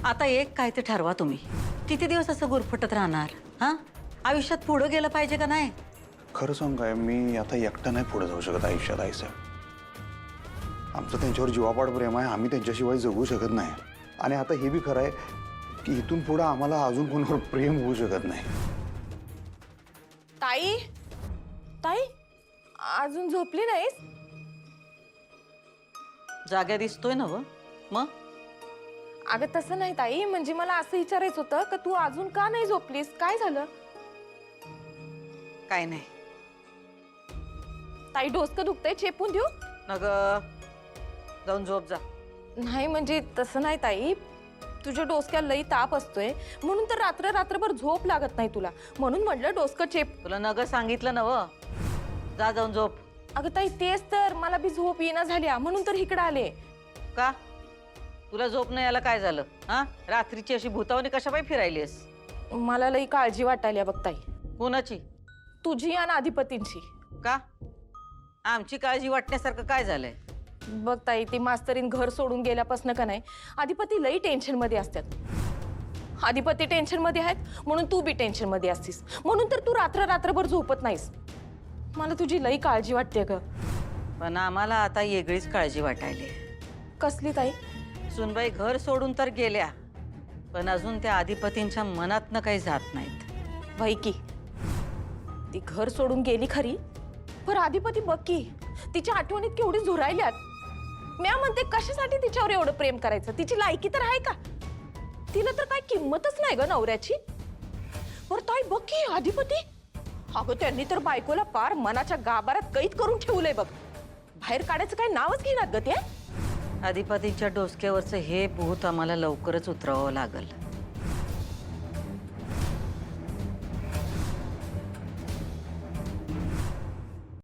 आता एक काय ते ठरवा तुम्ही. किती दिवस असं गुरफटत राहणार? हा, आयुष्यात पुढे गेलं पाहिजे का नाही? खरं सांगू काय, मी आता एकटा नाही पुढे जाऊ शकत आयुष्यात. आईसाहेब, आमचं त्यांच्यावर जीवापाड प्रेम आहे. आम्ही त्यांच्याशिवाय जगू शकत नाही. आणि आता हे बी खरं आहे की इथून पुढे आम्हाला अजून कोणावर प्रेम होऊ शकत नाही. ताई, ताई, अजून झोपली नाहीस? जाग्या दिसतोय ना व मग? अगं तसं नाही ताई, म्हणजे मला असं विचारायचं होतं का तू अजून का नाही झोपलीस? काय झालं? काय नाही ताई, डोसकं दुखतंय, चेपून देऊ? नग, जाऊन झोप जा. नाही म्हणजे तसं नाही ताई, तुझ्या डोसक्याला लई ताप असतोय म्हणून तर रात्रभर झोप लागत नाही तुला, म्हणून म्हटलं डोसकं चेप. तुला नग सांगितलं ना व, जा जाऊन झोप. अगं ताई, तेच तर, मला बी झोप येईना झाल्या म्हणून तर इकडे आले. का तुला झोप नाही याला काय झालं? हा, रात्रीची अशी भूतावनी कशा पायी फिरायलीस? मला लई काळजी वाटायली बघ ताई, कोणाची? तुझी आणि अधिपतींची. का आमची काळजी वाटण्यासारखं काय झालंय? बघ ताई, ती मास्तरीन घर सोडून गेल्यापासून का नाही, अधिपती लई टेन्शन मध्ये असतात. अधिपती टेन्शन मध्ये आहेत म्हणून तू बी टेन्शन मध्ये असतीस, म्हणून तर तू रात्रभर झोपत नाहीस. मला तुझी लई काळजी वाटते ग. पण आम्हाला आता वेगळीच काळजी वाटायली. कसली ताई? सुनबाई घर सोडून तर गेल्या, पण अजून त्या अधिपतींच्या मनातनं काही जात नाहीत. बाई की ती घर सोडून गेली खरी, पण अधिपती बघ की तिच्या आठवणीत केवढी झुरायल्यात. म्या म्हणते कशासाठी तिच्यावर एवढं प्रेम करायचं? तिची लायकी तर आहे का? तिला तर काय किंमतच नाही ग नवऱ्याची. बरं ताई बघ की अधिपती, अगं त्यांनी तर बायकोला पार मनाच्या गाभारात कैद करून ठेवलंय बघ. बाहेर काढायचं काय नावच घेणार ग ते. अधिपतींच्या डोसक्यावरचं हे भूत आम्हाला लवकरच उतरवावं लागल.